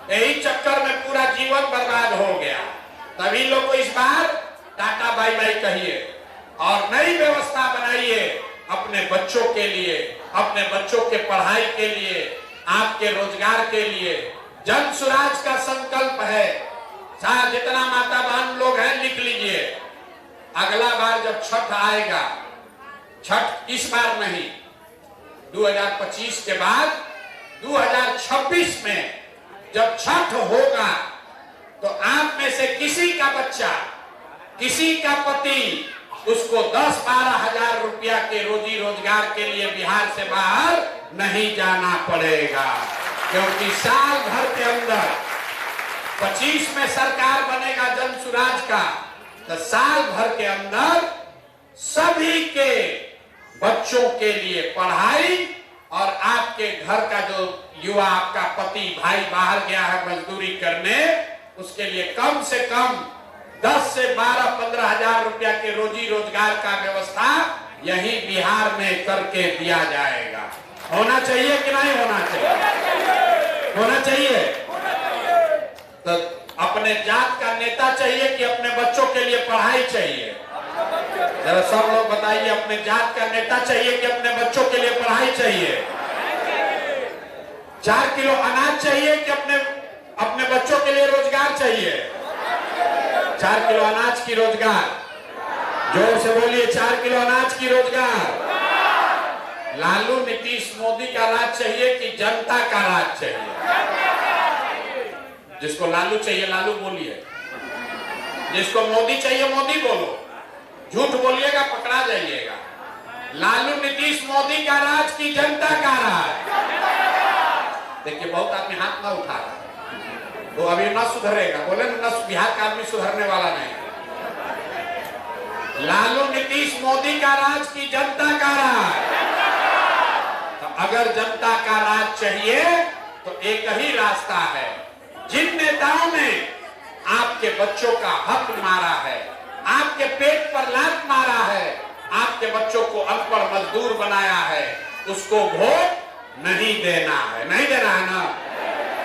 यही चक्कर में पूरा जीवन बर्बाद हो गया। तभी लोग को इस बार टाटा बाय बाय कहिए और नई व्यवस्था बनाइए अपने बच्चों के लिए, अपने बच्चों के पढ़ाई के लिए, आपके रोजगार के लिए। जन स्वराज का संकल्प है। साथ जितना माता बहन लोग हैं लिख लीजिए, अगला बार जब छठ आएगा, छठ इस बार नहीं, 2025 के बाद 2026 में जब छठ होगा तो आप में से किसी का बच्चा, किसी का पति उसको 10-12 हजार रुपया के रोजी रोजगार के लिए बिहार से बाहर नहीं जाना पड़ेगा, क्योंकि साल भर के अंदर 25 में सरकार बनेगा जन स्वराज का, तो साल भर के अंदर सभी के बच्चों के लिए पढ़ाई और आपके घर का जो युवा आपका पति भाई बाहर गया है मजदूरी करने, उसके लिए कम से कम 10 से 12-15 हजार रुपया के रोजी रोजगार का व्यवस्था यही बिहार में करके दिया जाएगा। होना चाहिए कि नहीं होना चाहिए? होना चाहिए। तो अपने जात का नेता चाहिए कि अपने बच्चों के लिए पढ़ाई चाहिए? जरा सब लोग बताइए, अपने जात का नेता चाहिए कि अपने बच्चों के लिए पढ़ाई चाहिए? 4 किलो अनाज चाहिए कि अपने बच्चों के लिए रोजगार चाहिए? 4 किलो अनाज की रोजगार, जोर से बोलिए, 4 किलो अनाज की रोजगार। लालू नीतीश मोदी का राज चाहिए कि जनता का राज चाहिए? जिसको लालू चाहिए लालू बोलिए, जिसको मोदी चाहिए मोदी बोलो। झूठ बोलिएगा पकड़ा जाइएगा। लालू नीतीश मोदी का राज की जनता का राज? देखिए बहुत आदमी हाथ ना उठा रहा, वो अभी ना सुधरेगा। बोले ना बिहार का आदमी सुधरने वाला नहीं। लालू नीतीश मोदी का राज की जनता का राज? तो अगर जनता का राज चाहिए तो एक ही रास्ता है। जिन नेताओं ने आपके बच्चों का हक मारा है, आपके पेट पर लात मारा है, आपके बच्चों को अनपढ़ मजदूर बनाया है, उसको वोट नहीं देना है। नहीं देना है ना?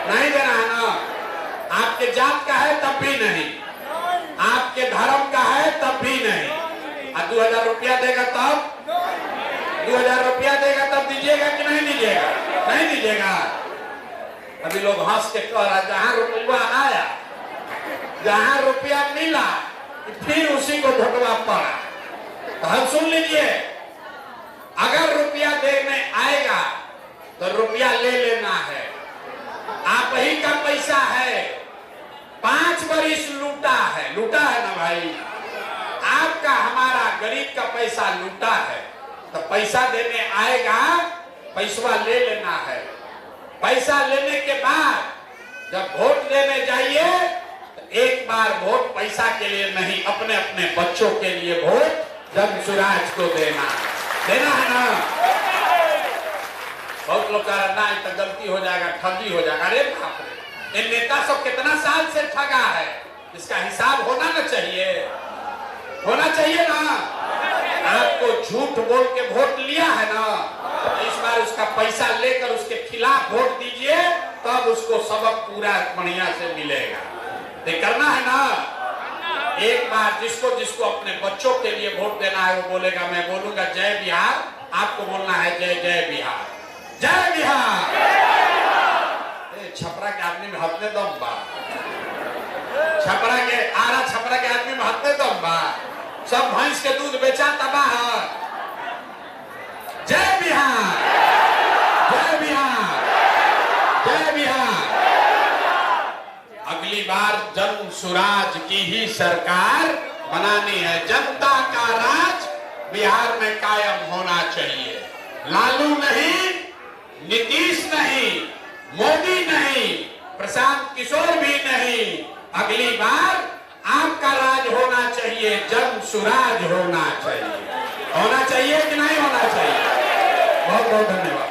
नहीं देना है ना? आपके जात का है तब भी नहीं, आपके धर्म का है तब भी नहीं। 2000 रुपया देगा तब, 2000 रुपया देगा तब दीजिएगा कि नहीं दीजिएगा? नहीं दीजिएगा। अभी लोग हंस के कह रहा जहां रुपया आया, जहां रुपया मिला फिर उसी को धोखा पड़ा। तो हम सुन लीजिए, अगर रुपया देने आएगा तो रुपया ले लेना है। आप ही का पैसा है, 5 बरिस लूटा है। लूटा है ना भाई? आपका हमारा गरीब का पैसा लूटा है, तो पैसा देने आएगा, पैसा ले लेना है। पैसा लेने के बाद जब वोट देने जाइए तो एक बार वोट पैसा के लिए नहीं, अपने अपने बच्चों के लिए वोट जन सुराज को देना है ना? बहुत लोग कह रहे ना तो गलती हो जाएगा, ठगी हो जाएगा। अरे बाप रे, ये नेता सब कितना साल से ठगा है, इसका हिसाब होना ना चाहिए? होना चाहिए ना? आपको झूठ बोल के वोट लिया है ना, इस बार उसका पैसा लेकर उसके खिलाफ वोट दीजिए, तब उसको सबक पूरा बढ़िया से मिलेगा। ये करना है ना? एक बार जिसको जिसको अपने बच्चों के लिए वोट देना है वो बोलेगा, मैं बोलूंगा जय बिहार, आपको बोलना है जय जय बिहार, जय बिहार। छपरा के आदमी में हथने दम बा, छपरा के आरा छपरा के आदमी में हथने दम बा। सब भैंस के दूध बेचा तबाह। जय बिहार, जय बिहार, जय बिहार। अगली बार जन सुराज की ही सरकार बनानी है। जनता का राज बिहार में कायम होना चाहिए। लालू नहीं, नीतीश नहीं, मोदी नहीं, प्रशांत किशोर भी नहीं। अगली बार आपका राज होना चाहिए, जन सुराज होना चाहिए। होना चाहिए कि नहीं होना चाहिए? बहुत बहुत धन्यवाद।